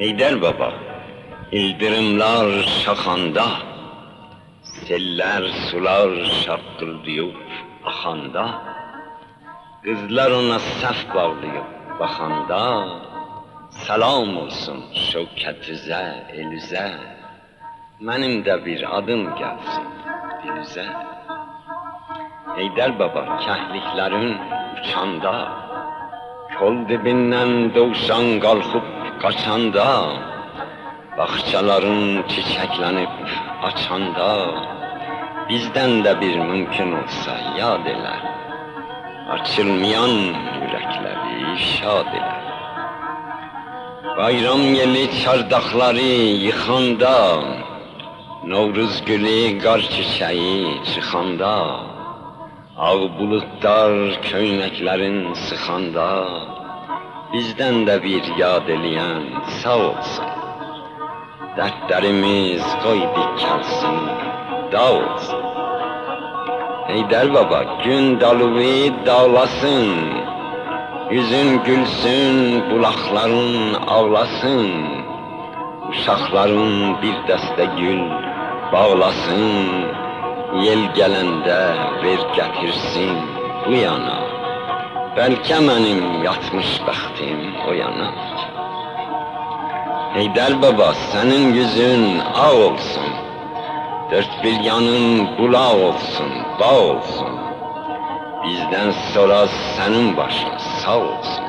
Heydər baba, ildırımlar şaxanda, seller sular şaqqıldayıb axanda, qızlar ona səf bağlayıb baxanda, salam olsun şövkətizə, elizə, mənim də bir adım gəlsin dilizə. Heydər baba, kəhliklərin uçanda, kol dibindən dovşan qalxıb qaçanda, bağçaların çiçəklənib açanda, bizdən də bir mümkün olsa yad elə, açılmayan ürəkləri şad elə. Bayram yeli çardaqları yıxanda, Novruz gülü qar çiçəyi çıxanda, ağ bulutlar köynəklərin sıxanda, bizdən də bir yad eləyən sağ olsun. Dərdlərimiz qoy dikəlsin, dağ olsun. Heydər baba, gün dalığı dağlasın, yüzün gülsün, bulaqların ağlasın, uşaqların bir dəstə gül bağlasın, yel gələndə ver gətirsin bu yana, bəlkə mənim yatmış bəxtim o yana. Heydər baba, sənin yüzün ağ olsun, dörd bir yanın bulaq olsun, bağ olsun, bizdən sonra sənin başın sağ olsun.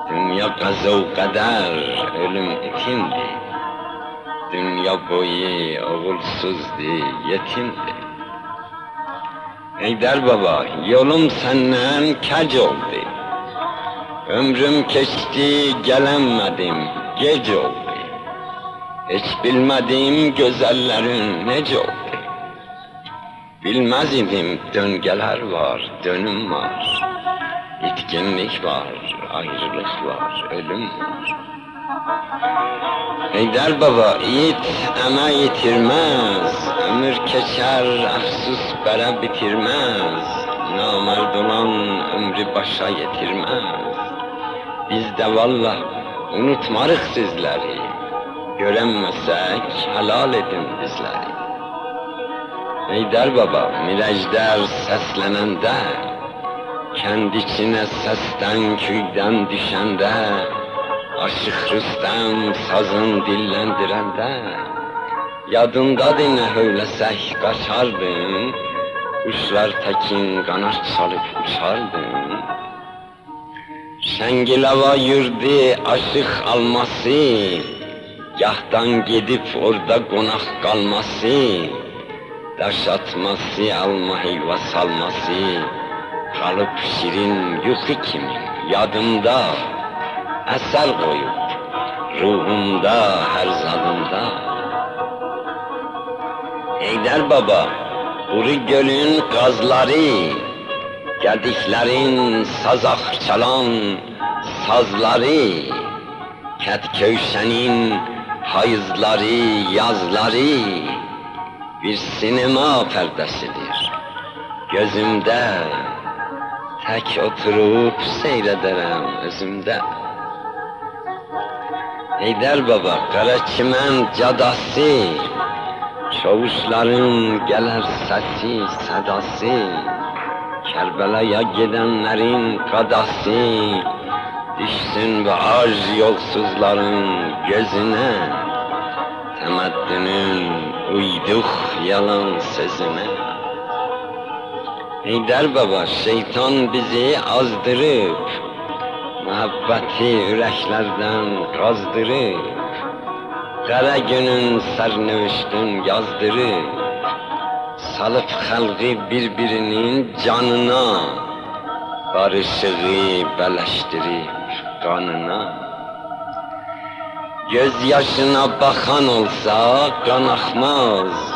Dünya qəzə o qədər, ölüm itimdir, dünya boyu oğulsuzdur, yetimdir. Heydər baba, yolum səndən kəc oldu, ömrüm keçdi, gələnmədim, gec oldu. Heç bilmədim gözəllərin necə oldu, bilməz idim döngələr var, dönüm var, itkinlik var, ayrılıq var, ölüm var. Heydər baba, it əmək itirməz, ömür keçər, əfsus bərə bitirməz, namərd olan ömrü başa yetirməz. Biz də vallah unutmarıq sizləri, görənməsək helal edin bizləri. Heydər baba, mirəclər səslənəndə, kənd içinə səsdən, kuydən düşəndə, Aşıq Rüstəm sazın dilləndirəndə, yadındadır nə hövləsək qaçardın, quşlar təkin qanat çalıb uçardın. Şəngilava yurdu aşıq alması, gahdan gedib orada qonaq qalması, daş atması, alma heyva salması, qalıb şirin yuxu kimi yadımda, əsər qoyub ruhumda, hər zadımda. Heydər baba, quru gölün qazları, gədiklərin sazaq çalan sazları, Kət-Kövşənin payızları, yazları bir sinema pərdəsidir gözümdə, tək oturub seyredərəm özümdə. Heydər baba, Qaraçimən cadası, çavuşların gələr səsi, sədası, Kerbela'ya gidenlerin kadası düşsün bu ar yolsuzların gözüne, temeddünün uyduk yalan sözüne. Heydər baba, şeytan bizi azdırıp, muhabbeti yüreklerden kazdırıp, kara günün sernövüştün yazdırıp, salıp halkı birbirinin canına, barışığı beleştirip kanına. Göz yaşına bakan olsa kan akmaz,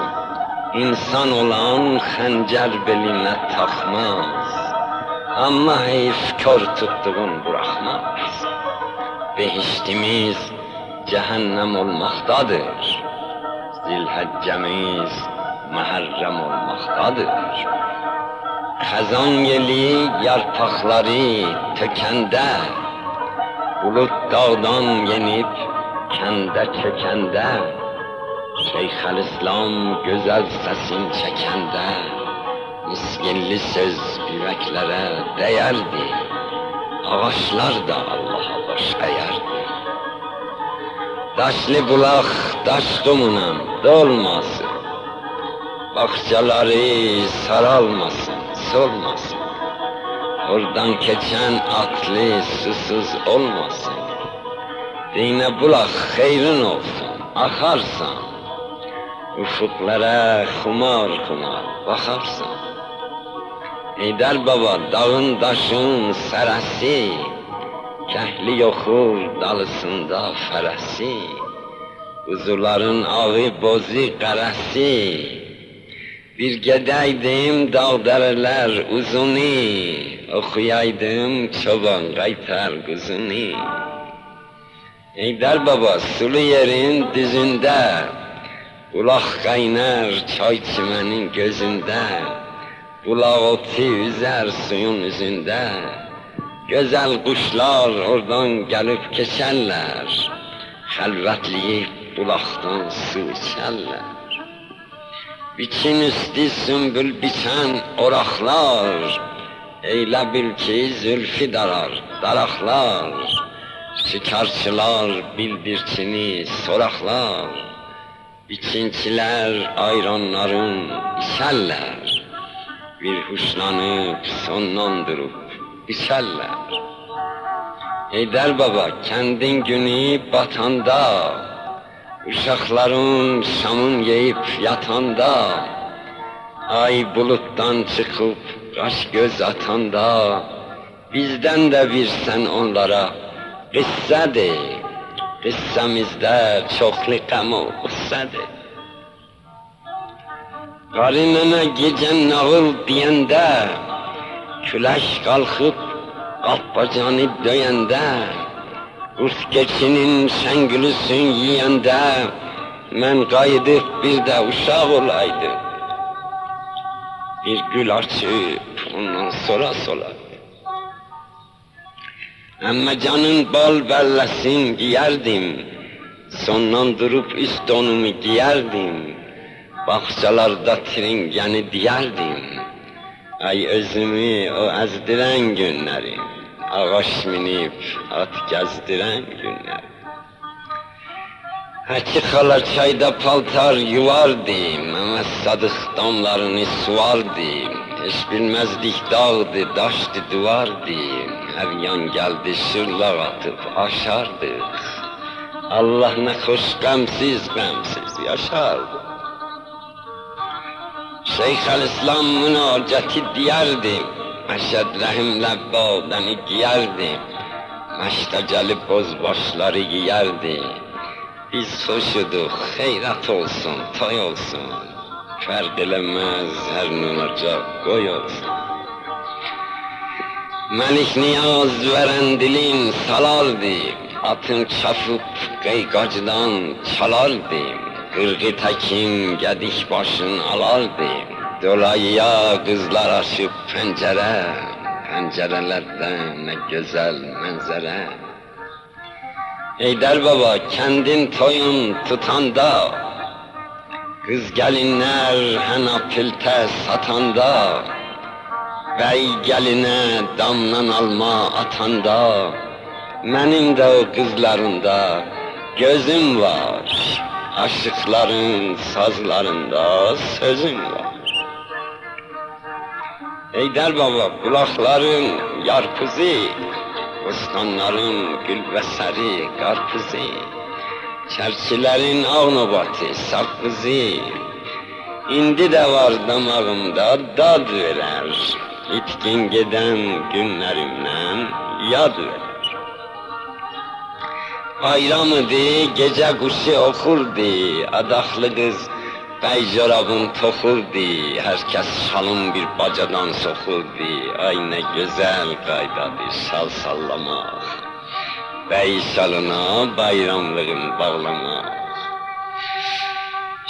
İnsan olan xəncər beline takmaz. Ama heyf kör tuttuğun bırakmaz. Behiştimiz cehennem olmaktadır. Zilheccemiz Muharrem olmaktadır. Xəzan yeli yarpaqları tökende, bulut dağdan yenip kende çekende, Şeyhülislam güzel sesin çekende, miskinli söz yüreklere değerdi. Ağaçlar da Allah'a baş eğerdi. Daşlı bulak daş kumuna dolmasın, bahçeleri saralmasın, solmasın. Oradan geçen atlı susuz olmasın. Dine bulak hayrın olsun, akarsan. Ufuklara kumar kumar bakarsın. Heydər baba, dağın daşın seresi, kəhli yoxur dalısında fərəsi, kuzuların ağı bozu qərəsi, bir gedəydim dağ dərələr uzunu, oxuyaydım çoban qaytar quzunu. Heydər baba, sulu yerin düzündə, ulaq qaynar çay çimənin gözündə, bulaq oti üzər suyun üzündə, gözəl quşlar oradan gəlib keçərlər, xəlvətliyib bulaqdan su içərlər. Biçin üstü sümbül biçən oraqlar, eylə bil ki zülfü darar daraqlar, şikarçılar bildirçini soraqlar, biçinçilər ayranların içərlər, bir huşlanıp sondan durup içərlər. Heydər baba, kendin günü batanda, uşaqların şamın yeyip yatanda, ay buluttan çıkıp kaş göz atanda, bizden de versen onlara qıssadır. Qıssamızda çoxlu qəm o qıssadır. Qarınına gecə nağıl deyəndə, külək qalxıb qapbacanı döyəndə, qurt keçinin şəngülüsün yiyəndə, mən qayıdıb bir də uşaq olaydım. Bir gül açıb ondan sonra solar. Əmməcanın bal bəlləsin giyərdim, sondan durup üst donumu giyərdim, bahçalarda tringəni diyərdim. Ay özümü o əzdirən günlərim, ağaç minib at gəzdirən günlərim. Həki xala çayda paltar yuvardım, Məmməd Sadıq damlarını suvardım. Heç bilməzdik dağdı, daşdı, duvardı, hər yan gəldi şırlaq atıb aşardıq. Allah nə xoş qəmsiz yaşardı. Şeyhülislam münacəti deyərdim, Məşəd rəhimlə badəni giyərdim, Məşdə gəlib bozbaşları giyərdi. Biz xoşuduq, xeyrət olsun, toy olsun, fərq eləməz hər nunacaq qoy olsun. Məlik Niyaz vərəndilin salardım, atın çapıb qeyqacdan çalardım, qırğı təkin gədik başın alardım, dolayıya qızlar açıb pəncərə, pəncərələrdən nə gözəl mənzərə. Heydər baba, kendin toyun tutanda, kız gelinler hena pilte satanda, Bəy gəlinə damdan alma atanda, mənim də o qızlarında gözüm var, aşıqların sazlarında sözüm var. Heydər baba, qulaqların yarpızı, bostanların gülbəsəri, qarpızı, çərçilərin ağnobatı, saqqızı, indi də var damağımda dad verər, itkin gedən günlərimdən yad verər. Bayramıdı, gecə quşu oxurdu, adaqlı qız bəy corabın toxurdu, hər kəs şalın bir bacadan soxurdu, ay nə gözəl qaydadır şal sallamaq, bəy şalına bayramlığın bağlamaq.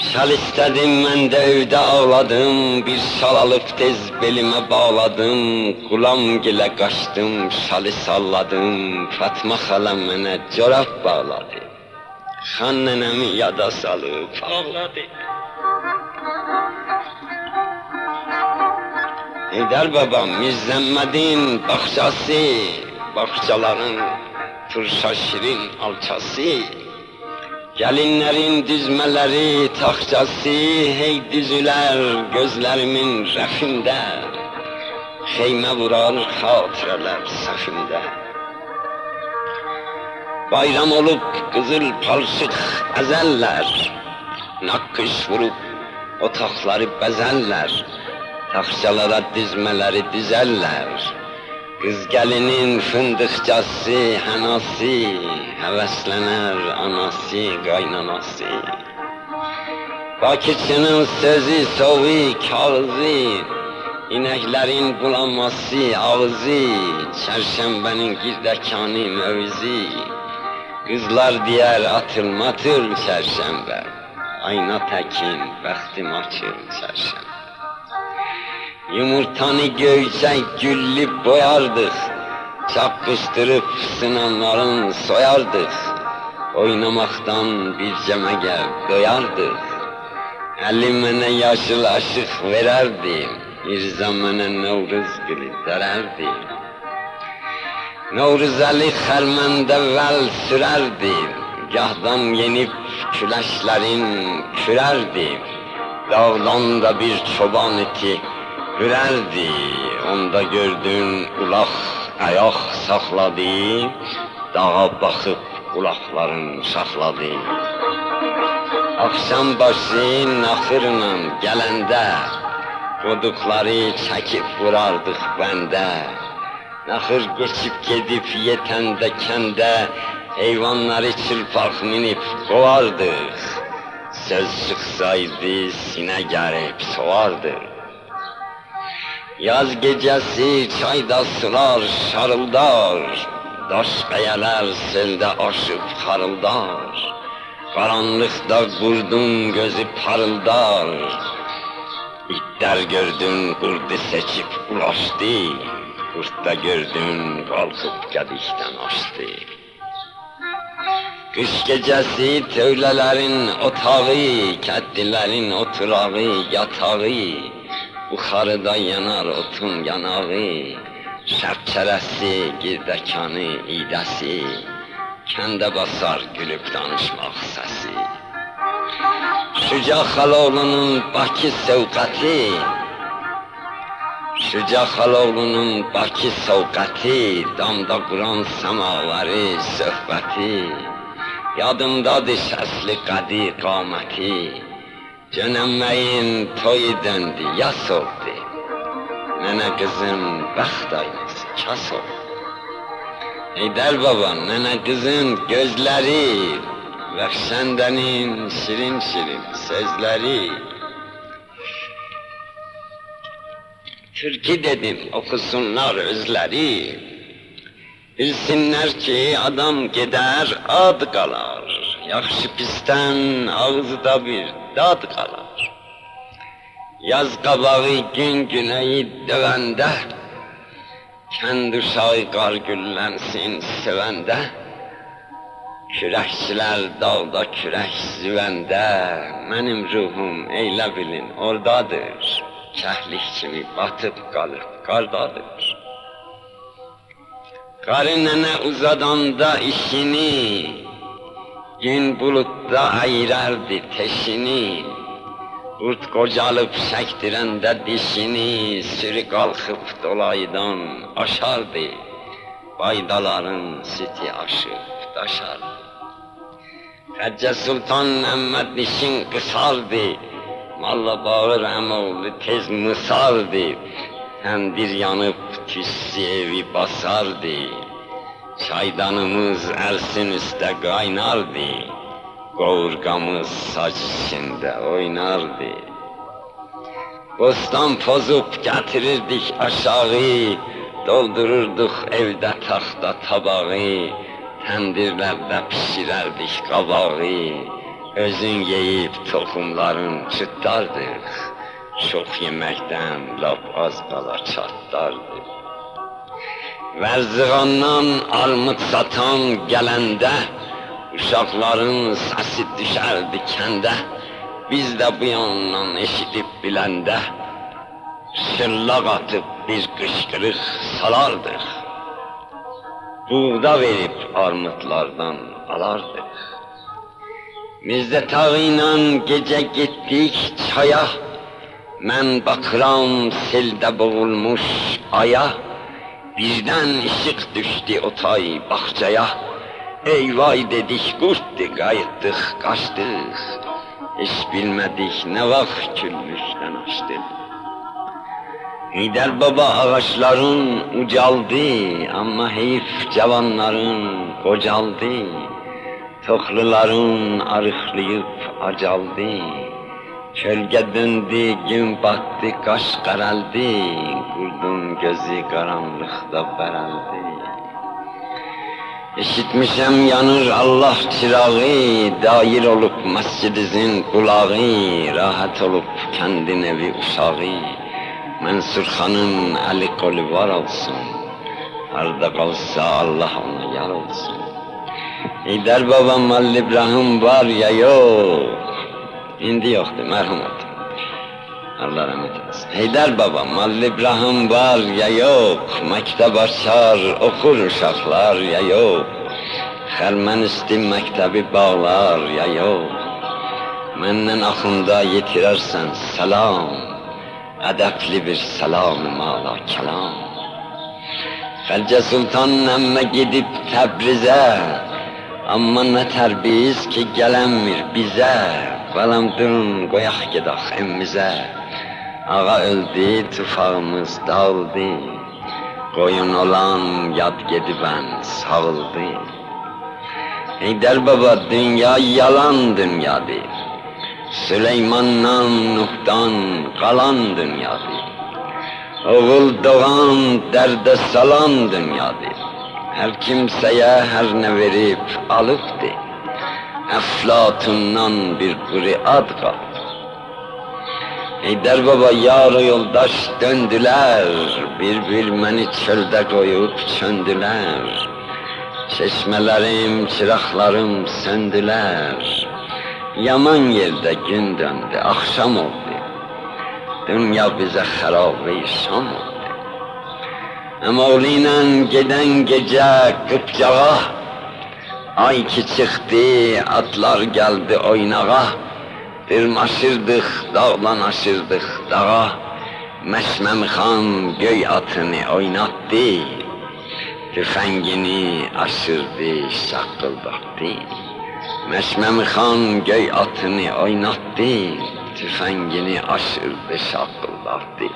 Şal istədim, mən də evdə ağladım, bir şal alıb tez belimə bağladım, qulam gilə qaçdım, şalı salladım, Fatma xala mənə corab bağladı, xan nənəmi yada salıb ağladı. Heydər babam, Mirzəmmədin bağçası, bağçaların turşa şirin alçası, gəlinlərin düzmələri taxçası, hey düzülər gözlərimin rəfində, xeymə vurar xatirələr səfində. Bayram olub qızıl palçıq əzəllər, naqqış vurub otaqları bəzəllər, taxçalara dizmələri düzəllər. Qız gəlinin fındıqcası, hənası, həvəslənər anası, qaynanası. Bakıçının sözü, soğu, kağızı, inəklərin bulanması, ağzı, çərşənbənin girdəkanı, mövzi. Qızlar deyər atılmatır çərşənbə, ayna təkin, bəxtim açır çərşənbə. Yumurtanı göyçək güllüb boyardıq, çapqışdırıb sınanların soyardıq, oynamaqdan bir cəməgər doyardıq. Əli mənə yaşıl aşıq verərdi, Mirzə mənə Novruz gülü dərərdi. Novruzəli xərməndə vəl sürərdi, gahdan yenib küləşlərin kürərdi, dağdan da bir çoban iti hürərdi, onda gördün ulaq ayaq saxladı, dağa baxıb qulaqların şaxladı. Axşam başı naxırla gələndə, qoduqları çəkib vurardıq bəndə. Naxır geçib gedib yetəndə kəndə, heyvanları çılpaq minib qovardıq. Söz çıxsaydı sinə gəlib soğardıq. Yaz gecəsi çayda sular şarıldar, daş qayələr seldə aşıb xarıldar. Qaranlıqda qurdun gözü parıldar, itlər gördün qurdu seçib ulaşdı, qurdda gördün qalxıb qədikdən açdı. Qış gecəsi tövlələrin otağı, kəddilərin oturağı, yatağı, buxarıda yanar otun yanağı, şəbçərəsi, girdəkanı, idəsi, kəndə basar gülüb danışmaq səsi. Şüca Xaloğlunun Bakı sövqəti, Şüca Xaloğlunun Bakı sövqəti, damda quran səmavari söhbəti, yadımdadır səsli qədi qaməti, Cönəmməyin toyu döndü, yas oldu, nənə qızın bəxt aynası kas oldu. Heydər baba, nənə qızın gözləri, Rəxşəndənin şirin-şirin sözləri. Türkü dedim, oxusunlar özləri, bilsinlər ki, adam gedər, ad qalar, yaxşı pisdən ağızda bir dad qalar. Yaz qabağı gün günəyi dövəndə, kənd uşağı qar güllənsin sevəndə, kürəkçilər dağda kürək züvəndə, mənim ruhum eylə bilin ordadır, kəhlik kimi batıb qalıb qardadır. Qarı nənə uzadanda işini, gün buludda ayırardı teşini. Qurt qocalıb çəkdirəndə dişini, sürü qalxıb dolaydan aşardı. Baydaların sütü aşıb daşardı. Xəccə Sultan Məhəmməd dişin qısardı. Malla bağır əmoğlu tez mısardı. Təndir yanıb tüssü evi basardı. Çaydanımız ərsin üstə qaynardı. Qovurğamız saç içində oynardı. Bostan pozub gətirirdik aşağı, doldururduq evdə taxta tabağı. Təndirlərdə pişirərdik qabağı. Özün yeyib toxumların çıtdardıq. Çox yeməkdən lap az qala çatdardıq. Vərzığandan armud satan gələndə, uşaqların səsi düşərdi kəndə. Biz də bu yandan eşidib biləndə, şırlaq atıb bir qışqırıq salardıq. Buğda verib armudlardan alardıq. Mirzə Tağı ilə gecə getdik çaya, mən baxıram seldə boğulmuş aya. Birdən işıq düşdü o tay bağçaya. Eyvay dedik, qurtdur, qayıtdıq, qaçdıq. Heç bilmədik nə vaxt küllükdən açdıq. Heydər baba ağaçların ucaldı, amma heyf cavanların qocaldı. Toxluların arıqlayıb acaldı. Kölgə döndü, gün batdı, qaş qaraldı. Qurdun gözü qaranlıqda bərəldi. Eşitmişəm yanır Allah çırağı, dair olub məscidizin qulağı, rahat olub kəndin evi uşağı. Mənsur xanın əli qolu var olsun, harda qalsa Allah ona yar olsun. Heydər baba Malli İbrahim var ya yox, indi yoxdur, mərhum oldu. Allah rəhmət eləsin. Heydər baba Malli İbrahim var ya yox, məktəb açar, oxur uşaqlar ya yox. Xərmən üstü məktəbi bağlar ya yox. Məndən axında yetirərsən salam, ədəbli bir salam-ı mala kəlam. Xəlcə Sultan əmmə gedib Təbrizə, amma nətər biz ki gələnmir bizə. Balam durun qoyaq gedək emmizə. Ağa öldü, tufağımız dağıldı. Qoyun olan yad gedibən sağıldı. Heydər baba dünya yalan dünyadır. Süleymandan, Nuhdan qalan dünyadır. Oğul doğan, dərdə salan dünyadır. Hər kimsəyə hər nə verib alıbdır. Əflatundan bir quri ad qaldı. Heydər baba yar yoldaş döndülər, bir məni çöldə qoyub çöndülər. Çeşmələrim, çıraqlarım söndülər. Yaman yerdə gün döndü, axşam oldu. Dünya bizə xərabı şam oldu. Əmoğlu ilə gedən gecə qıpcağa, ay ki çıxdı, atlar gəldi oynağa. Dırmaşırdıq, dağlanaşırdıq dağa. Məşməmi xan göy atını oynatdı. Tüfəngini aşırdı, şaqqıldatdı. Məşməmi xan göy atını oynatdı. Tüfəngini aşırdı, şaqqıldatdı.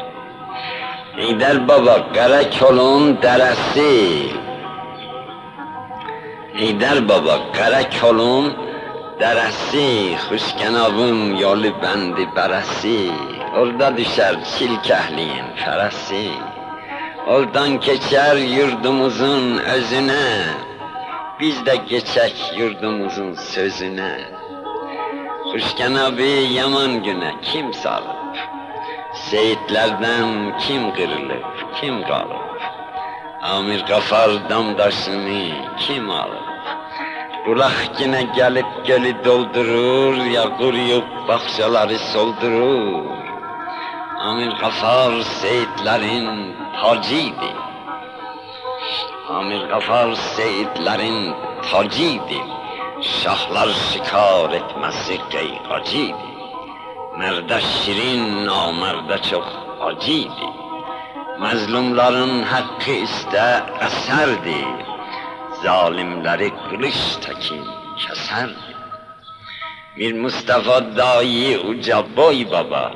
Heydər baba Qərakolun dərəsi, Heydər baba Qərakolun dərəsi, Xuşkənavın yolu bəndi bərəsi. Orada düşər çilkəhliyin fərəsi. Oradan keçər yurdumuzun özünə, biz də keçək yurdumuzun sözünə. Xuşkənavı yaman günə kim salıb? Seyitlərdən kim qırılıb, kim qalıb? Amir Qafar damdaşını kim alıb? Bulaq yenə gəlib gölü doldurur, ya quruyub bağçaları soldurur. Amir Gafar seyitlerin tacıydı. Amir Gafar seyitlerin tacıydı. Şahlar şikar etmesi geygacıydı. Merde şirin, namerde çok acıydı. Mazlumların hakkı iste eserdi. Zalimleri kılıç tekin keserdi. Bir Mustafa dahi uca boy baba,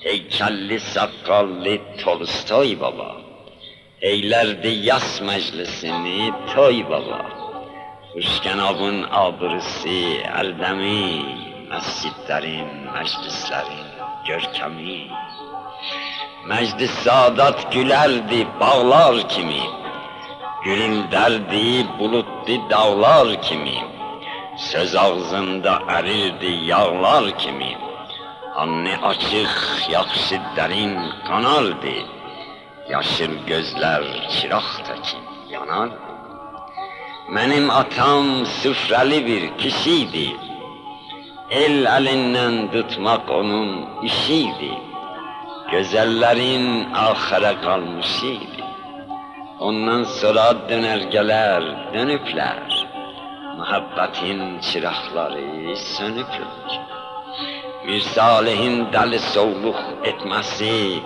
heykelli sakallı Tolstoy baba, eylerdi yas meclisini toy baba. Kuşkenabın abırısı eldemi, mescitlerin, meclislerin görkemi. Meclis Sadat gülerdi bağlar kimi, gürülderdi bulutlu dağlar kimi. Söz ağzında erirdi yağlar kimi. Anne açık, yakşı derin kanardı. Yaşıl gözler çıraktaki yanardı. Benim atam süfreli bir kişiydi. El elinden tutmak onun işiydi. Güzellerin ahire kalmışıydı. Ondan sonra dönergeler dönüpler. Muhabbetin çırakları sönüpler. Bir Salih'in deli soğluk etmesi,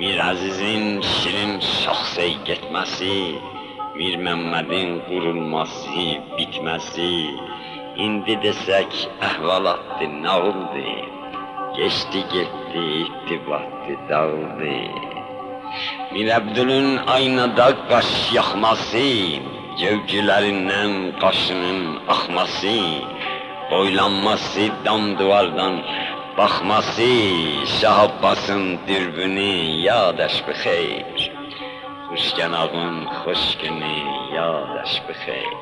bir Aziz'in şirin şahsey gitmesi, bir Mehmet'in kurulması, bitmesi, indi desek ehvalattı, nağıldı. Geçti gitti, ittibattı, dağıldı. Bir Abdül'ün aynada kaş yakması, cevcilerinden kaşının akması, boylanması, dam duvardan bakması, Şah Abbas'ın dürbünü yâdeş bixeyr. Kuşkenabın hoş günü yâdeş bixeyr.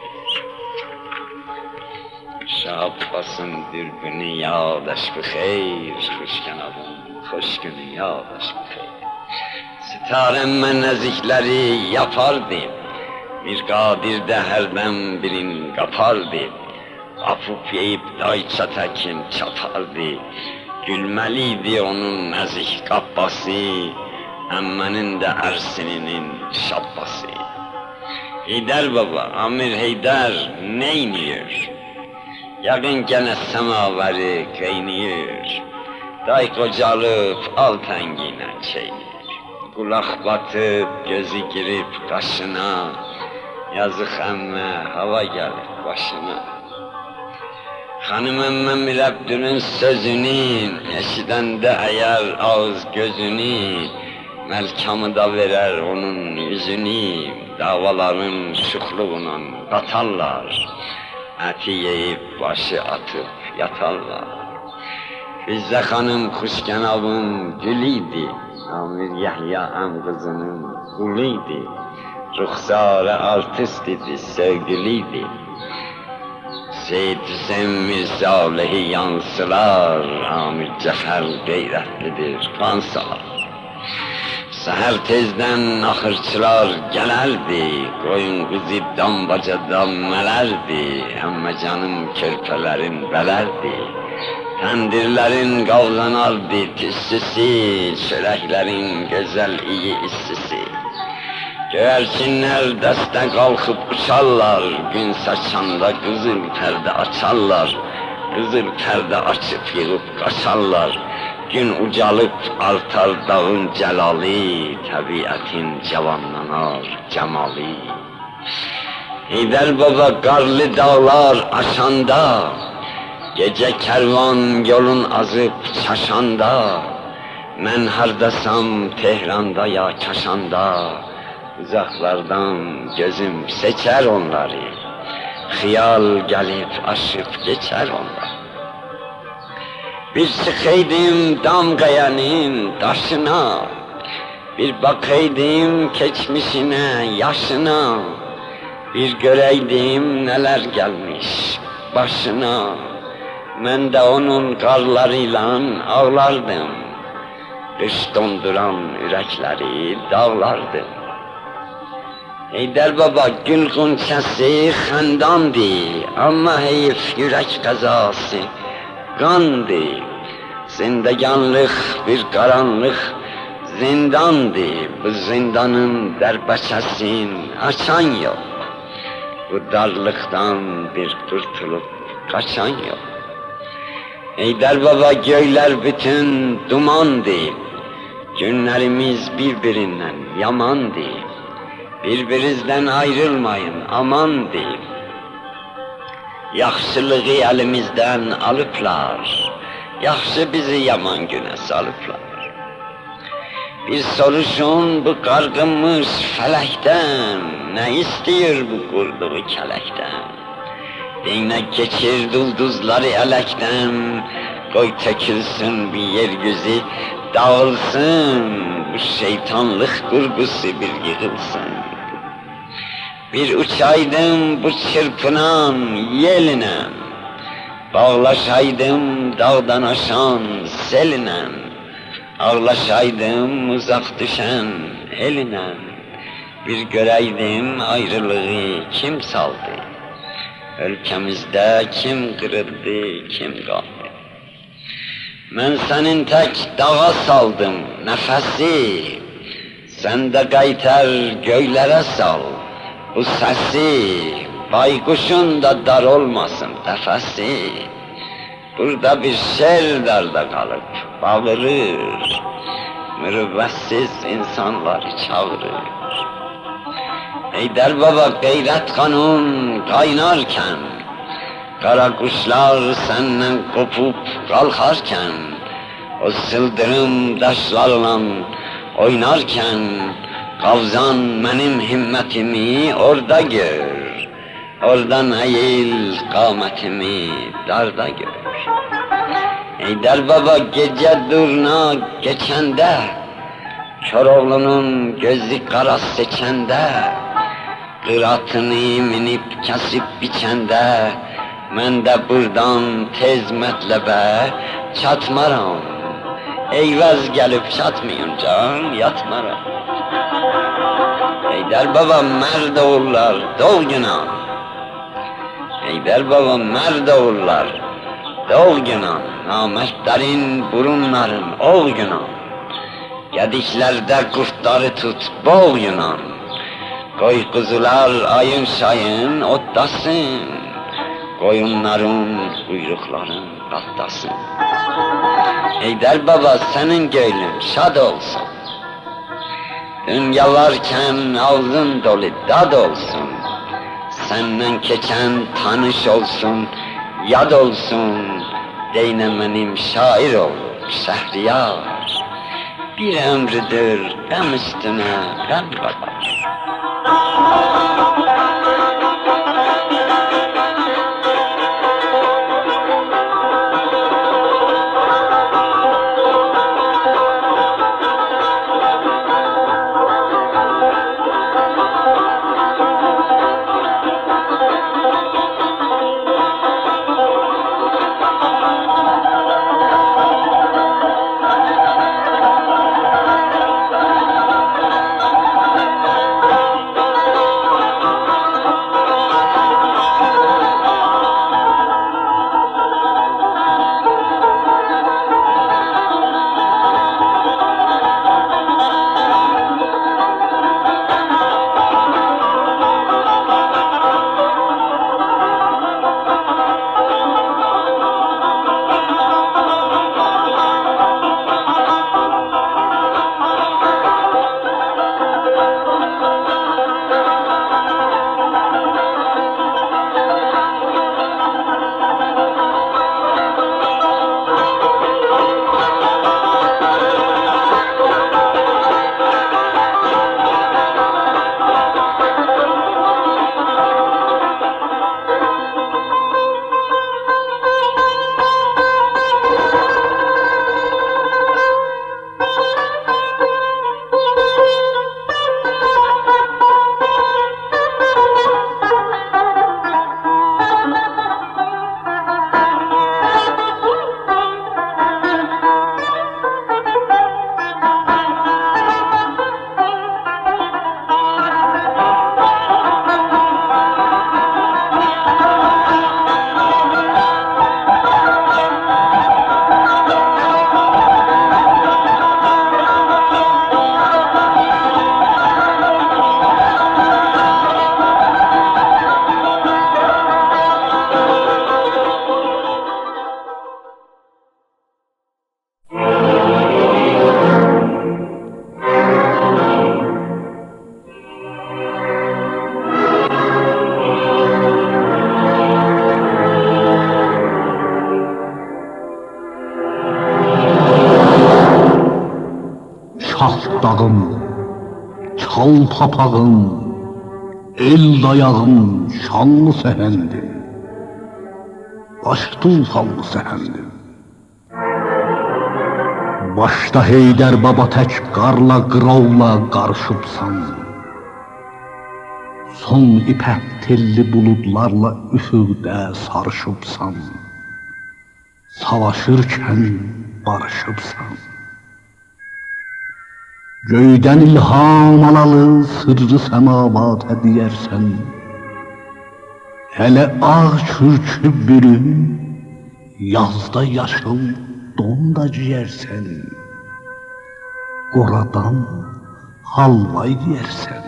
Şah Abbas'ın dürbünü yâdeş bixeyr. Kuşkenabın hoş günü yâdeş bixeyr. Sitaremme nezikleri yapardı, bir kadir de herden birin kapardı. Afup yeyip dayça tekin çatardı, gülmeliydi onun nezih kabbası, emmenin de ersininin şabbası. Heydar baba, Amir Heydar neyniyor? Yakın gene semaveri kayniyor. Day kocalıp al tengine çeynir. Kulak batıp gözü girip kaşına, yazık emme hava gelir başına. Hanım emmem bir Abdül'ün sözünü, eşiden de eğer ağız gözünü, melkamı da verer onun yüzünü, davaların şıkluğuna katarlar, eti yiyip başı atıp yatarlar. Fizze hanım kuşkenabın gülüydü, Amir Yahya em kızının kuluydu, ruhsarı artist idi, sevgiliydi. Seyyid Hüseyin Mirzalihi yansılar, Amir Cefer gayretlidir, kan salar. Seher tezden ahırçılar gelerdi, koyun kızı dambacadan melerdi, emme canım körpelerin belerdi. Tendirlerin kavlanardı tüssüsü, çöreklerin güzel iyi issisi. Güvercinler deste kalkıp uçarlar, gün saçanda kızıl perde açarlar. Kızıl perde açıp yığıp kaçarlar. Gün ucalıp artar dağın celali, tabiatin cavanlanar cemali. Heydar baba karlı dağlar aşanda, gece kervan yolun azıp çaşanda, men hardasam Tehran'da ya Kaşan'da, uzaklardan gözüm seçer onları, hıyal gelip aşıp geçer onları. Bir çıkaydım damgayanın taşına, bir bakaydım geçmişine, yaşına, bir göreydim neler gelmiş başına. Ben de onun karlarıyla ağlardım, kış donduran yürekleri dağlardım. Heydar baba gül gonçası xandandı, ama heyif yürek kazası kandı. Zindeganlık bir karanlık Zindandı bu zindanın derbeçesin açan yok. Bu darlıktan bir kurtulup kaçan yok. Eyder baba göyler bütün dumandı. Günlerimiz birbirinden yamandı. Birbirinizden ayrılmayın aman deyip. Yaxşılığı elimizden alıplar. Yaxşı bizi yaman güne salıplar. Bir soruşun bu qarğınmış fələkdən, nə istəyir bu qurduğu kələkdən? Dinə keçir ulduzları ələkdən, qoy tökülsün bir yeryüzü, dağılsın, bu şeytanlıq qurgusu bir yığılsın. Bir uçaydım bu çırpınan yelinə, bağlaşaydım dağdan aşan selinə, ağlaşaydım uzaq düşən elinə, bir görəydim ayrılığı kim saldı, ölkəmizdə kim qırıldı, kim qaldı. Mən sənin tək dağa saldım nəfəsi, sən də qaytar göylərə sal bu səsi, baykuşun da dar olmasın dəfəsi. Burada bir şer darda kalıp bağırır, mürüvvetsiz insanları çağırır. Eyder baba gayret kanun kaynarken, kara kuşlar senden kopup kalkarken, o sıldırım daşlarla oynarken, kavzan benim himmetimi orada gör. Oradan eğil kâmetimi darda gör. Eyder baba gece durna geçende, Koroğlu'nun gözü kara seçende, Kıratını minip kesip biçende, mən de buradan tez mətlebe çatmaram. Eyvaz gelip çatmayınca yatmaram. Eyder baba mərd oğullar doğguna, Eyder baba mərd oğullar doğguna, namərdlərin burunların oğguna, Gədiklərdə qurtları tut boğyuna, Qoy quzular ayın şayın otlasın, Qoyunların quyruqların qatlasın. Eyder baba senin gönlün şad olsun, Dünya varken ağzın dolu dad olsun, Senden keçen tanış olsun, yad olsun, Deynemenim şair ol, Şehriyar. Bir ömrüdür gam üstüne gam kadar. şah dağım, çal papağım, el dayağım şanlı səhəndim, baş tulsallı səhəndim. Başda Heydər baba tək qarla qırovla qarışıbsan, son ipək telli buludlarla üfüqdə sarışıbsan, savaşırkən barışıbsan. Göydən ilham alalı sırrı səmavat ediyərsən, hələ ağ kürkü bürüm, yazda yaşıl don da giyərsən, qoradan halva yeyərsən.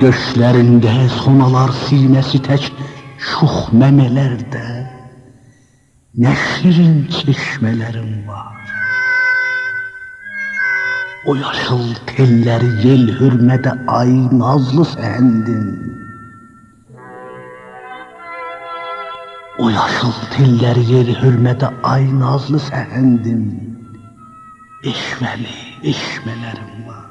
Döşlərində sonalar sinəsi tək şux məmələrdə, nə şirin çeşmələrin var. O yaşıl telləri yel hürmədə ay nazlı səndin. O yaşıl telləri yer hürmədə ay nazlı səhəndim, eşməli eşmələrim var.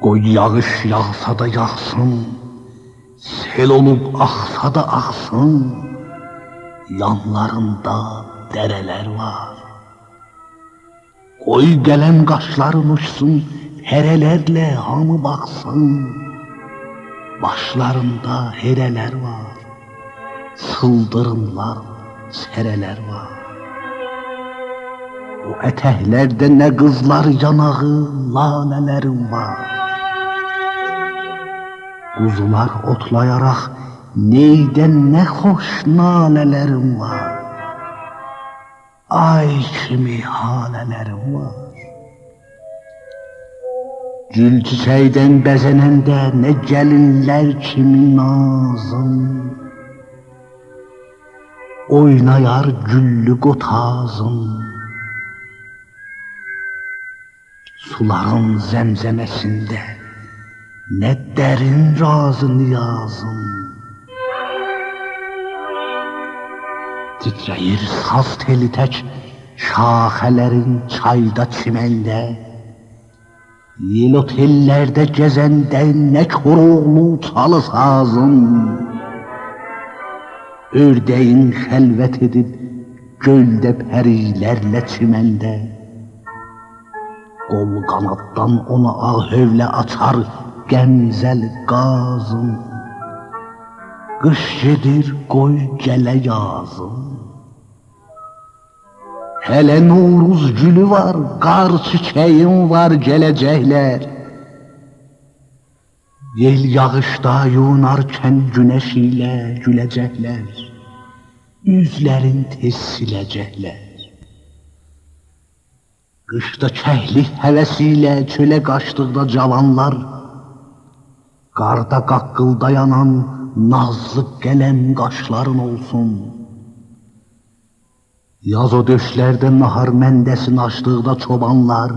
Qoy yağış yağsa da yağsın, sel olub axsa da axsın, yanlarında dərələr var. Qoy qələm qaşların uçsun, hərələrlə hamı baxsın, başlarında herələr var, sıldırımlar, sərələr var. O ətəklərdə nə qızlar yanağı, lanələrim var. Quzular otlayaraq neydən nə xoş nalələrim var. Ay kimi halələrim var. Gül çiçəkdən bəzənəndə nə gəlinlər kimi nazım, oynayar güllü qotazım. Suların zəmzəməsində nə dərin razı niyazım. Titrəyir saz teli tək şaxələrin çayda çiməndə, yel otellərdə gəzəndə nə koroğlu çalı sazım. Ördəyin xəlvət edib göldə pərilərlə çiməndə, qol qanaddan ona ağ hövlə açar qəmzəl qazım. Qış gedir qoy gələ yazım. Hələ Novruz gülü var, qar çiçəyim var gələcəklər. Yel yağışda yunarkən günəş ilə güləcəklər, üzlərin tez siləcəklər. Qışda kəhlik həvəsi ilə çölə qaçdıqda cavanlar, qarda qaqqıldayanan nazlı qələm qaşların olsun. Yaz o döşlərdə nahar məndəsini açdıqda çobanlar,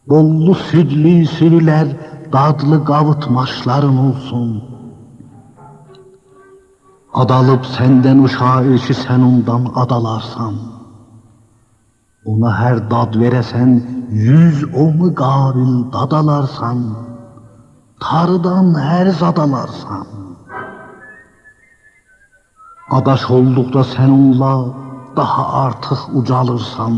bollu südlü sürülər, dadlı qavıtmaşların olsun. Adalıb səndən uşağı ki, sən ondan adalarsan, ona hər dad verəsən, 100 o müqabil dadalarsan, tarıdan hər zadalarsan. Adaş olduqda sən onunla daha artıq ucalırsan,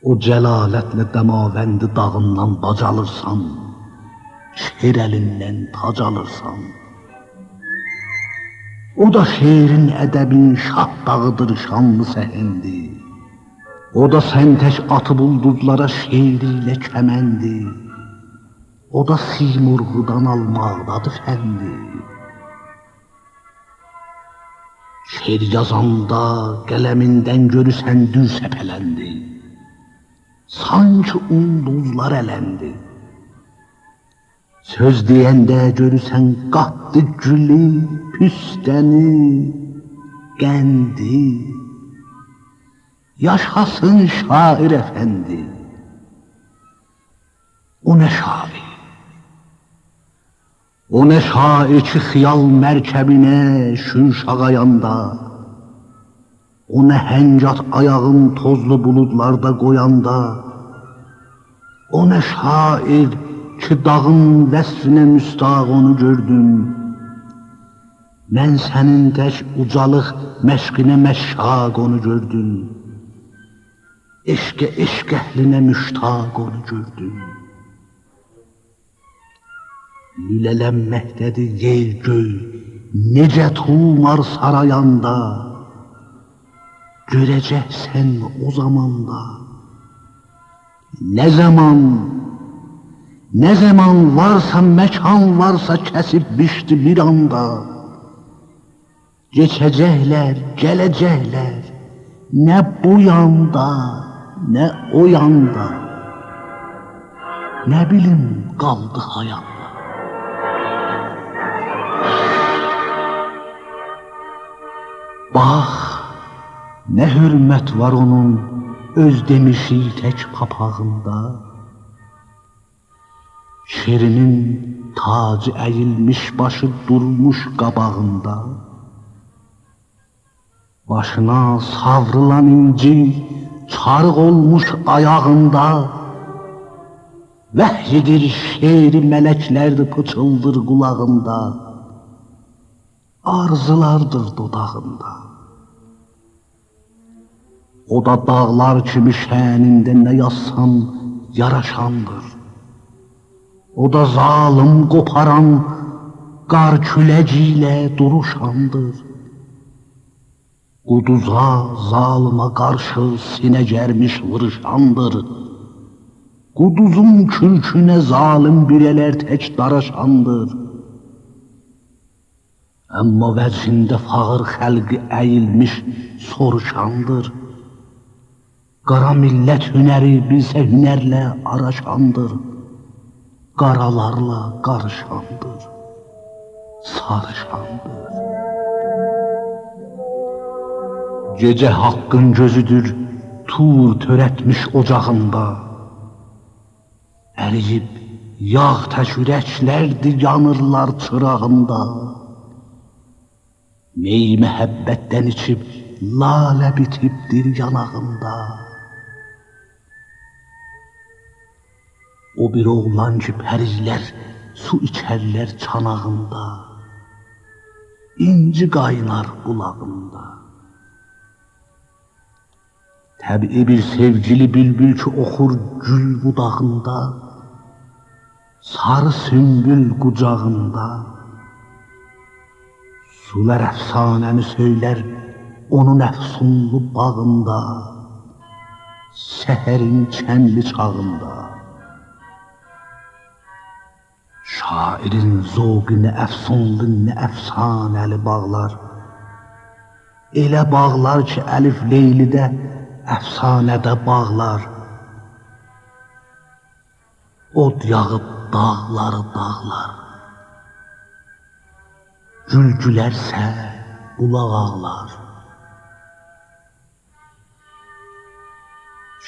o cəlalətlə dəmavəndi dağından bacalırsan, şeir əlindən tac alırsan. O da şeirin, ədəbin şah dağıdır, şanlı səhəndi. O da sən tək atıb ulduzlara şeiriyle kəməndi. O da simurğudan almaqdadır fəndi. Şeir yazanda qələmindən görürsən dül səpələndi. Sanki ulduzlar ələndi. Söz deyəndə görürsən qatdı gülü, püstəni, qəndi. Yaşasın şair əfəndi. O nə şair? O nə şair ki, xiyal mərkəbinə şün şağayanda, O nəhəng at ayağın tozlu buludlarda qoyanda, o nə şair ki dağın vəsfinə müstaq onu gördüm. Mən sənin tək ucalıq məşqinə məşşaq onu gördüm. Eşqə eşq əhlinə müştaq onu gördüm. Lülələnməkdədir yer göy, necə tumar sarayanda, görəcəksən o zamanda. Nə zaman varsa, məkan varsa kəsib biçdi bir anda. Geçəcəklər, gələcəklər, nə bu yanda, nə o yanda. Nə bilim qaldı hayanda. Bax, nə hürmət var onun öz demişi tək papağında. Şirinin tacı əyilmiş başı durmuş qabağında. Başına savrılan inci çarıq olmuş ayağında. Vəhyidir şeiri mələklərdir pıçıldır qulağında. Arzulardır dodağında. O da dağlar kimi şənində nə yazsam yaraşandır. O da zalim qoparan qar küləci ilə duruşandır. Quduza, zalıma qarşı sinə gərmiş vuruşandır. Quduzun kürkünə zalim birələr tək daraşandır. Amma vəcində fağır xəlqi əyilmiş soruşandır. Qara millət hünəri bilsə hünərlə araşandır. Qaralarla qarışandır, sarışandır. Gecə haqqın gözüdür, tur törətmiş ocağında. Əriyib yağ tək ürəklərdir, yanırlar çırağında. Mey məhəbbətdən içib, lalə bitibdir yanağında. O bir oğlan ki pərilər su içərlər çanağında. İnci qaynar bulağında. Təbii bir sevgili bülbül ki oxur gül budağında. Sarı sümbül qucağında. Sular əfsanəni söylər onun əfsunlu bağında. Səhərin çənli çağında. Şairin zoqi nə əfsunlu, nə əfsanəli bağlar. Elə bağlar ki əlif leylidə, əfsanədə bağlar. Od yağıb dağları dağlar. Gül gülərsə bulaq ağlar.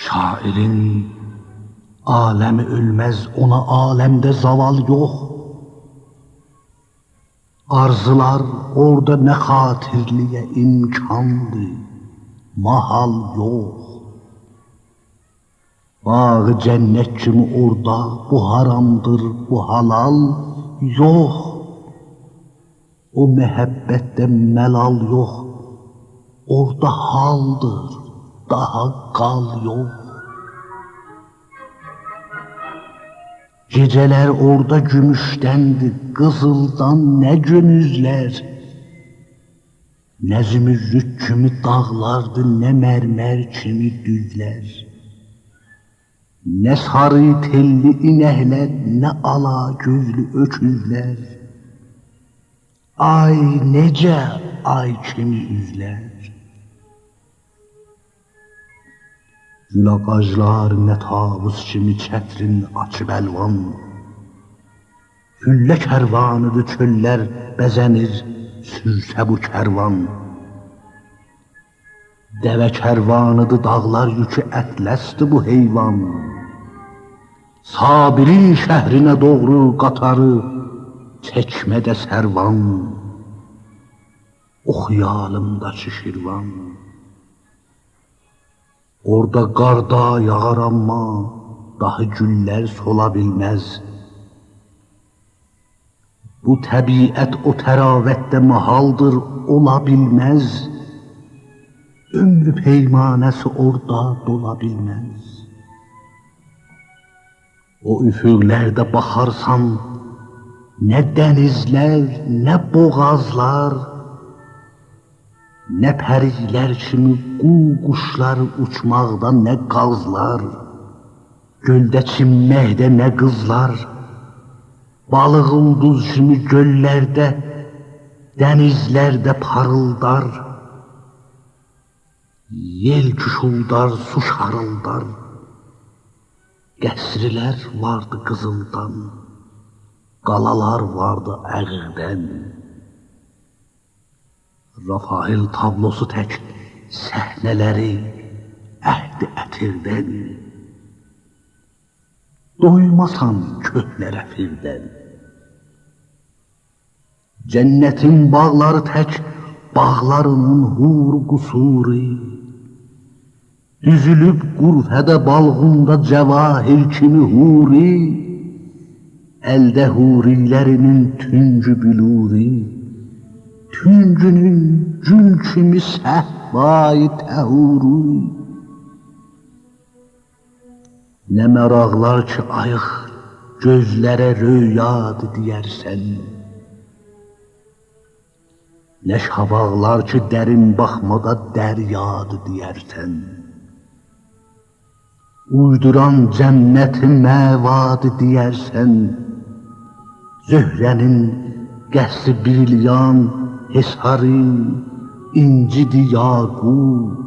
Şairin aləmi ölməz, ona aləmdə zaval yox. Arzular orada nə xatirliyə imkandır, mahal yox. Bağı cənnət kimi orada, bu haramdır, bu halal yox. O məhəbbətdə məlal yox, orada haldır, daha qal yox. Gecələr orada gümüşdəndir, qızıldan nə gönüzlər. Nə zümrüd kimi dağlardır, nə mərmər kimi düzlər. Nə sarı telli inəklər, nə ala gözlü öküzlər. Ay necə ay kimi üzlər. Gül ağaclar nə tavus kimi çətrin açıb əlvan. Güllə kərvanıdır çöllər bəzənir sürsə bu kərvan. Dəvə kərvanıdır dağlar yükü ətləsdir bu heyvan. Sabirin şəhrinə doğru qatarı çəkmədə sərvan. O xiyalımdakı şirvan, Orada qarda yağar amma dahi güllər sola bilməz. Bu təbiət o təravətdə mahaldır, ola bilməz. Ömrü peymanəsi orada dola bilməz. O üfüqlərdə baxarsan, nə dənizlər, nə boğazlar, nə pərilər kimi quşlar uçmaqda, nə qazlar, göldə çimməkdə nə qızlar, balıq ulduz kimi göllərdə, dənizlərdə parıldar, yel küşuldar, su şarıldar, qəsrilər vardı qızıldan, qalalar vardı əğirdən. Rafail tablosu tək səhnələri əhdi ətirdən. Doymasan köhnə rəfirdən. Cənnətin bağları tək bağlarının huru qusuri. Düzülüb qurfədə balğunda cəvahir kimi huri. Əldə hurilərinin tüncü büluri. Tüncünün gül kimi səhvayı təhuru. Nə məraqlar ki ayıq gözlərə röyadı deyərsən. Nə şabaqlar ki dərin baxmada dəryadı deyərsən. Uyduran cənnəti məvadı deyərsən. Zöhrənin qəsri brilyan, hesarı, incidi yaqut.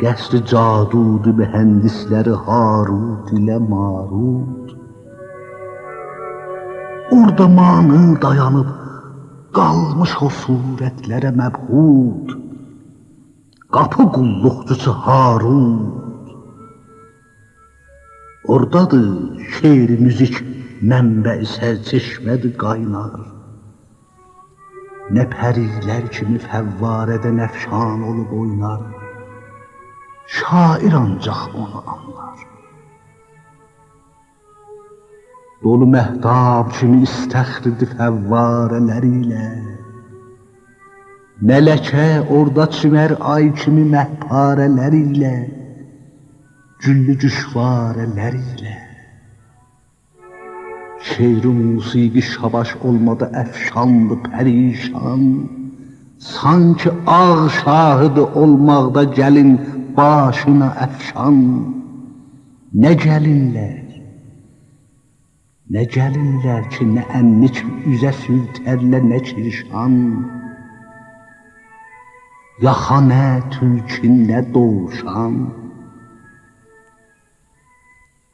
Qəsri cadudu mühəndisləri Harut ilə Marut. Orada manı dayanıb qalmış o surətlərə məbhud. Qapı qulluqçusu Harut. Oradadır şeir müzik mənbəi sərçeşmədi qaynar. Nə pərilər kimi fəvvarədə nəfşan olub oynar. Şair ancaq onu anlar. Dolu məhdab kimi istəxridi fəvvarələri ilə. Mələkə orada çimər ay kimi məhparələri ilə. Güllü cüşvarələri ilə. Şeir-i musiqi şabaş olmadı əfşandı pərişan. Sanki ağ şahidi olmaqda gəlin başına əfşan. Nə gəlinlər ki, nə ənnik üzə sültərlə nə kirşan. Yaxa nə tülkin, nə dovşan.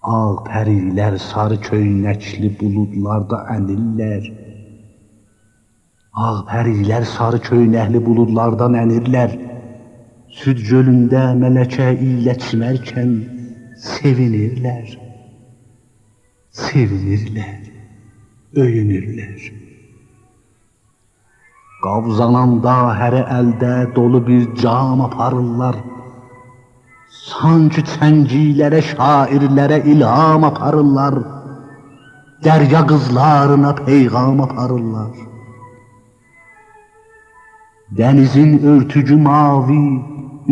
Ağ pərilər sarı köynəkli buludlarda ənirlər. Ağ pərilər sarı köynəkli buludlardan ənirlər. Süd gölündə mələkə ilə çimərkən sevinirlər. Sevinirlər, öyünürlər. Qavzananda hərə əldə dolu bir cam aparırlar. Sanki çəngilərə, şairlərə ilham aparırlar. Dərya qızlarına peyğam aparırlar. Dənizin örtücü mavi,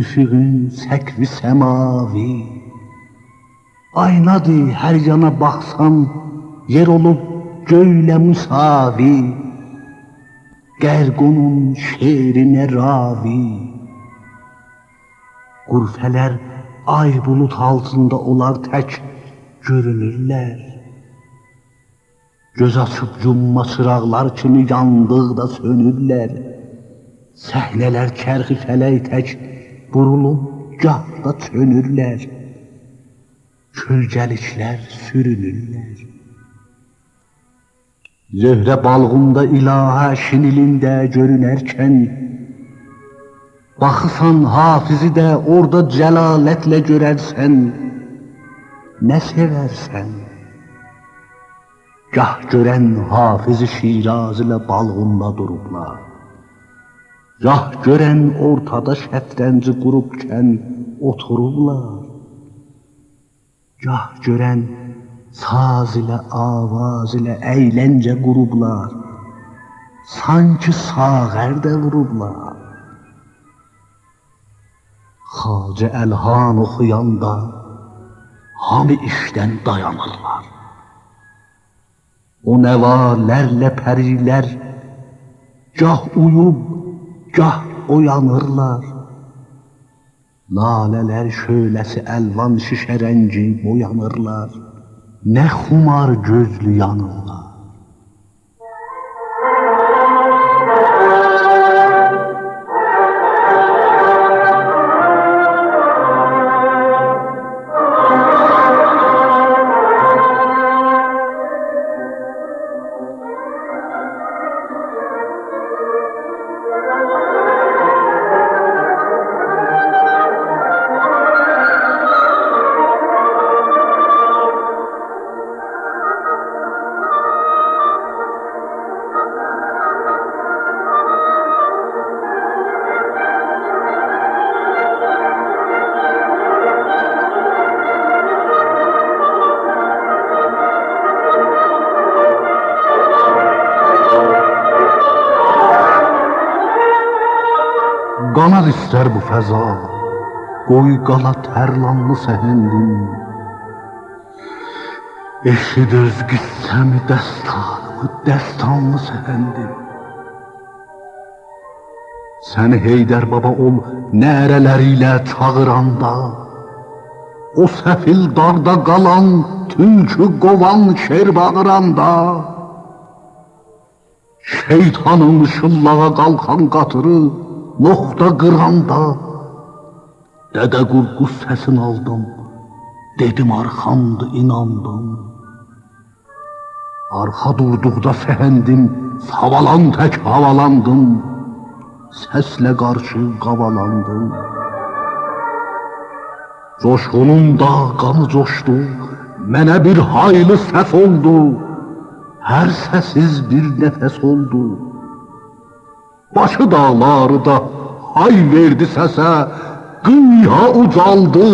üfüqün səkvi səmavi. Aynadır hər yana baxsam, yer olub göylə müsavi. Qərq onun şeirinə ravi. Qurfələr ay bulut altında olar tək görünürlər. Göz açıb yumma çıraqlar kimi yandıqda sönürlər. Səhnələr çərxi fələk tək burulub gahda çönürlər. Kölgəliklər sürünürlər. Zöhrə balğında ilahə şinilində görünərkən, baxısan hafizi də orada cəlalətlə görərsən, nə sevərsən? Gah görən hafizi Şiraz ilə balğında durublar, gah görən ortada şətrənci qurubkən otururlar. Gah görən saz ilə, avaz ilə əyləncə qurublar. Sanki sağərdə vurublar. Xacə Əlhan oxuyanda hamı işdən dayanırlar. O nəvalərlə pərilər gah uyub, gah oyanırlar. Lalələr şöləsi əlvan şişə rəngi boyanırlar. Nə xumar gözlü yanırlar. Qanar istər bu fəza, qoy qala tərlanlı səhəndim. Eşidir qissəmi dəstanımı, dəstanlı səhəndim. Səni Heydər baba ol nərələriylə çağıranda, o səfil dağda qalan tülkü qovan şer bağıranda, şeytanın şıllağa qalxan qatırı noxta qıranda, Dədə Qurquz səsini aldım, dedim arxamdı, inandım. Arxa durduqda səhəndim, savalan tək havalandım, səslə qarşı qavalandım. Coşqunun da qanı coşdu, mənə bir haylı səs oldu, hər səsiz bir nəfəs oldu. Başı dağları da hay verdi səsə, qıyha ucaldı.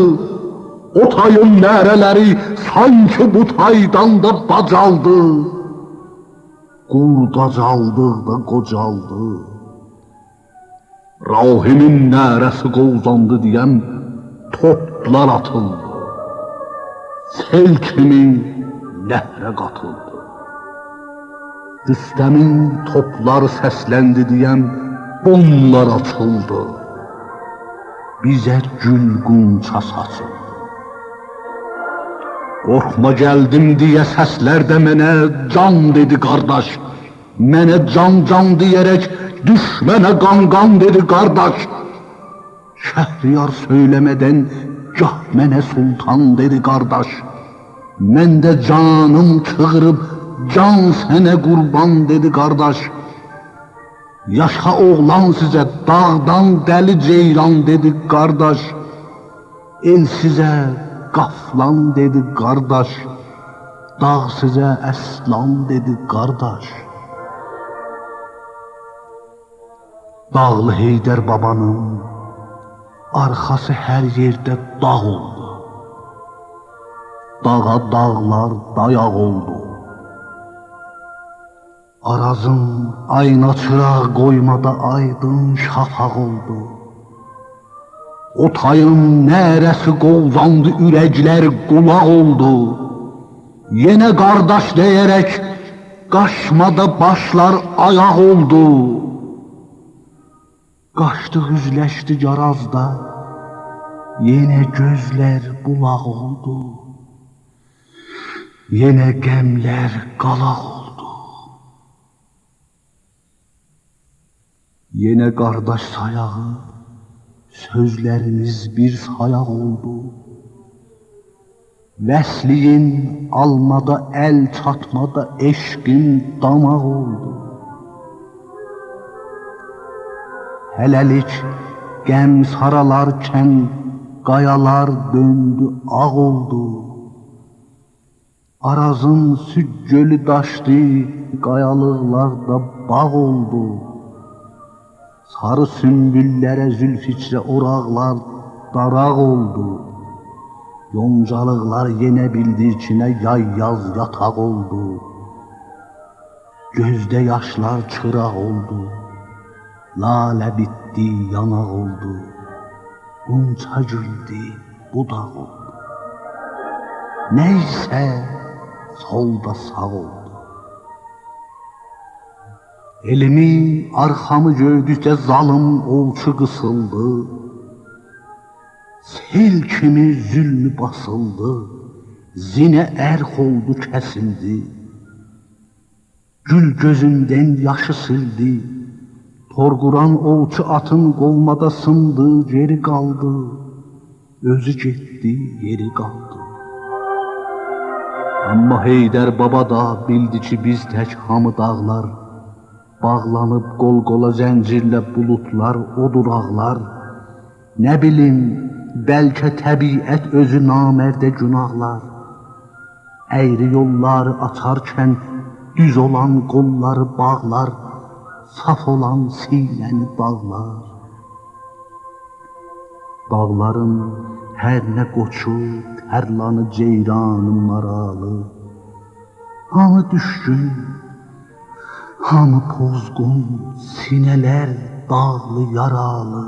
O tayın nərələri sanki bu taydan da bacaldı. Qurdacaldıqda qocaldı. Rahimin nərəsi qovzandı deyəm, toplar atıldı. Sel kimi nəhrə qatıldı. Rüstəmin topları səsləndi deyəm, bomlar açıldı. Bizə gül-qunça saçıldı. Qorxma gəldim deyə səslərdə mənə can dedi qardaş. Mənə can deyərək düşmənə qan dedi qardaş. Şəhriyar söyləmədən gah mənə sultan dedi qardaş. Mən də canım çığırıb can sənə qurban dedi qardaş. Yaşa oğlan sizə dağdan dəli ceyran dedi qardaş. El sizə qaflan dedi qardaş. Dağ sizə əslan dedi qardaş. Dağlı Heydər babanın arxası hər yerdə dağ oldu. Dağa dağlar dayaq oldu. Arazın ayna çıraq qoymada aydın şafaq oldu. O tayın nərəsi qovzandı, ürəklər qulaq oldu. Yenə qardaş deyərək qaşmada başlar ayaq oldu. Qaçdıq üzləşdik Arazda, yenə gözlər bulaq oldu. Yenə qəmlər qalaq oldu. Yenə qardaş sayağı, sözlərimiz bir sayaq oldu. Vəsliyin almada, əl çatmada eşqin damaq oldu. Hələlik qəm saralarkən qayalar döndü, ağ oldu. Arazın süd gölü daşdı, qayalıqlarda bağ oldu. Sarı sümbüllərə zülfiçrə oraqlar daraq oldu. Yoncalıqlar yenə bildi içinə yay yaz yataq oldu. Gözdə yaşlar çıraq oldu. Lalə bitdi, yanaq oldu. Unça güldü, budaq oldu. Neysə solda sağ oldu. Elimi, arxamı gördükcə zalım olçu qısıldı. Sel kimi zülmü basıldı. Zinə ərx oldu, kəsildi. Gül gözündən yaşı sildi. Torquran olçu atın qolmada sındı, geri qaldı. Özü getdi, yeri qaldı. Amma Heydər baba da bildi ki, biz tək hamı dağlar, bağlanıb qol-qola zəncirlə bulutlar, odur ağlar. Nə bilim, bəlkə təbiət özü namərdə günahlar. Əyri yolları açarkən düz olan qolları bağlar, saf olan sinəni bağlar. Dağların hər nə qoçu, tərlanı ceyranı maralı. Hamı düşkün, hamı pozğun, sinələr dağlı yaralı.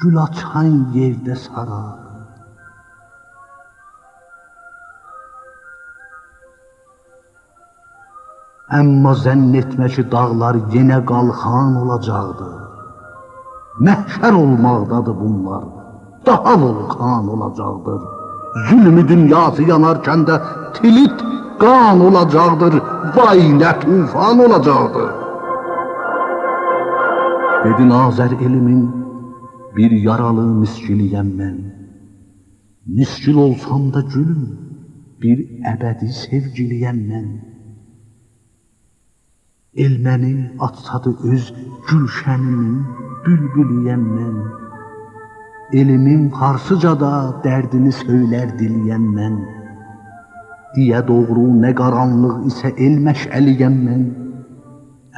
Gül açan yerdə sararı. Amma zənn etmə ki, dağlar yenə qalxan olacaqdı. Məhşər olmaqdadır bunlar, daha volkan olacaqdır. Zülmü dünyası yanarkən də tilit qan olacaqdır, vay nə tufan olacaqdır. Dedi Nazər elimin, bir yaralı miskiliyəm mən. Miskil olsam da gülüm, bir əbədi sevgiliyəm mən. El məni atsadı öz gülşənimin bülbülüyəm mən. Elimin farsıcada dərdini söylər diliyəm mən. Diyə doğru nə qaranlıq isə el məşəliyəm mən.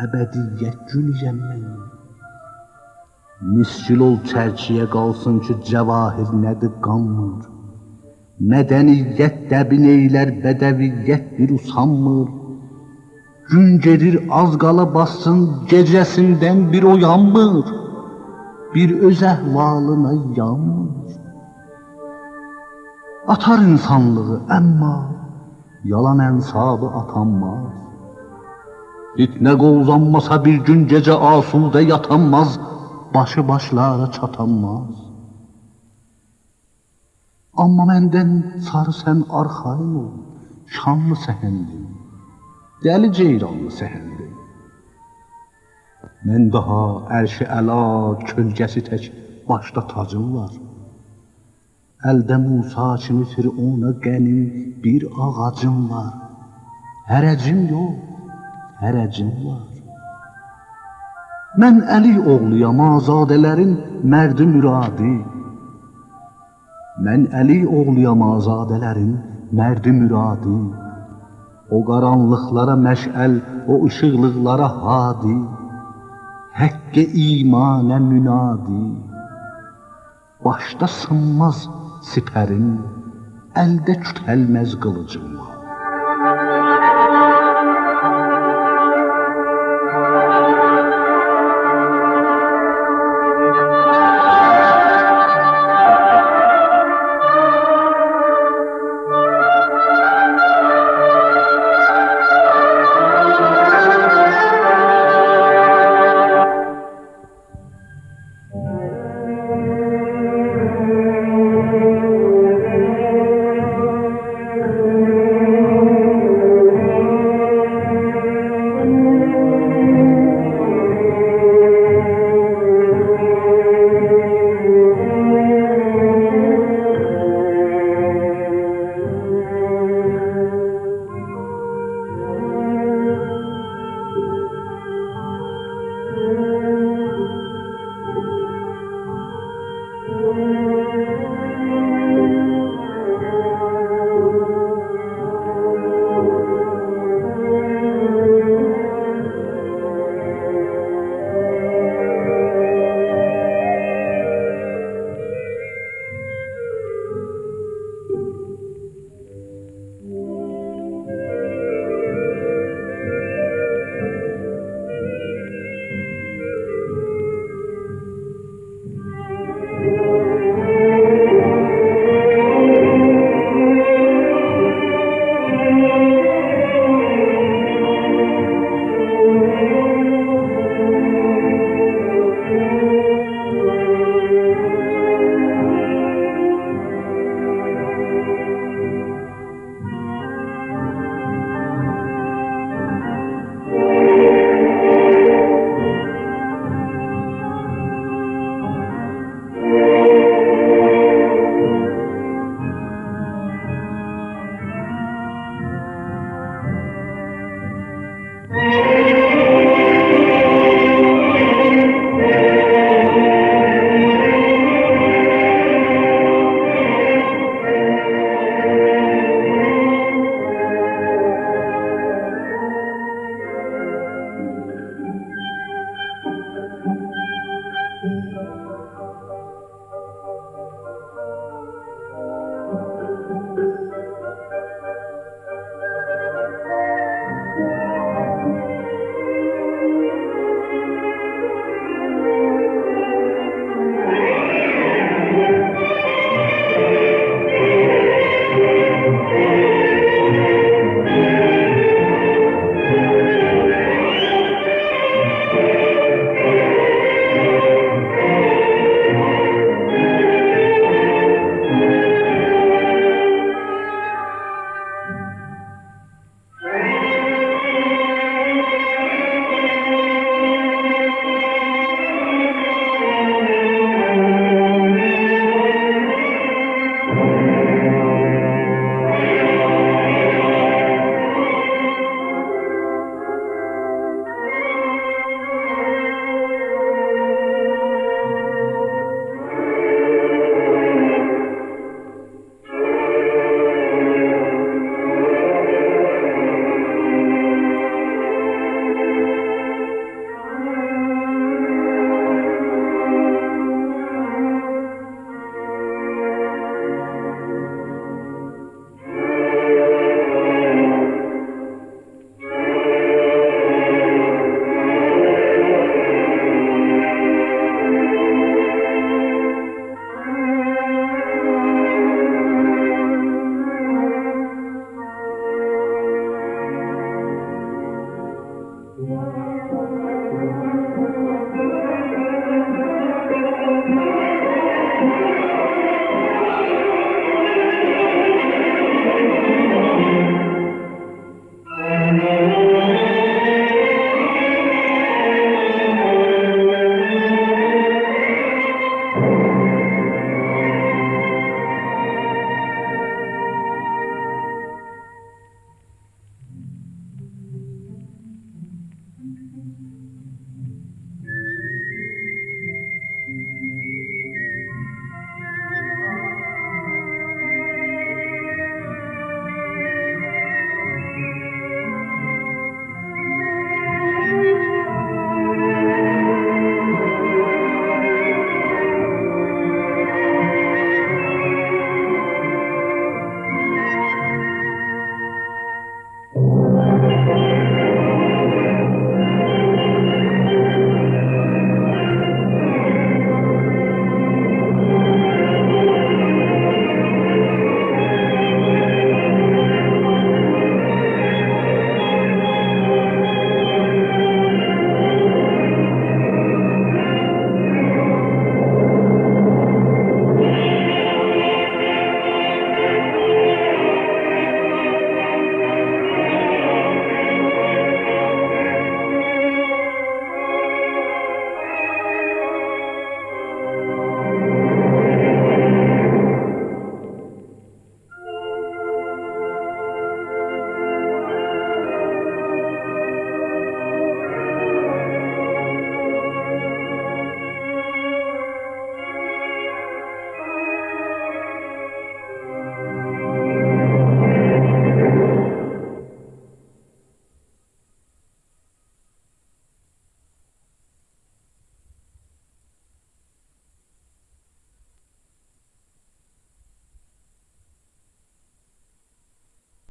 Əbədiyyət gülüyəm mən. Miskil ol çərçiyə qalsın ki, cəvahir nədir qanmır. Mədəniyyət dəbin eylər, bədəviyyət bir usanmır. Gün gedir az qala bassın, gecəsindən bir oyanmır. Bir öz əhvalına yanmır. Atar insanlığı, əmma yalan ənsabı atanmaz. Fitnə qovzanmasa bir gün gecə asudə yatanmaz. Başı başlara çatanmaz. Amma məndən sarı sən arxayın ol, şanlı səhəndin, dəli ceyranlı səhəndin. Mən daha ərşi əla kölgəsi tək başda tacım var. Əldə Musa kimi Fir'ona qənim bir ağacım var. Hərəcim yox, hərəcim var. Mən Əli oğluyam, azadələrin mərdi müradi. Mən Əli oğluyam, azadələrin mərdi müradi. O qaranlıqlara məşəl, o ışıqlıqlara hadi. Həqqə imanə münadi. Başda sınmaz sipərim, əldə kütəlməz qılıcım var.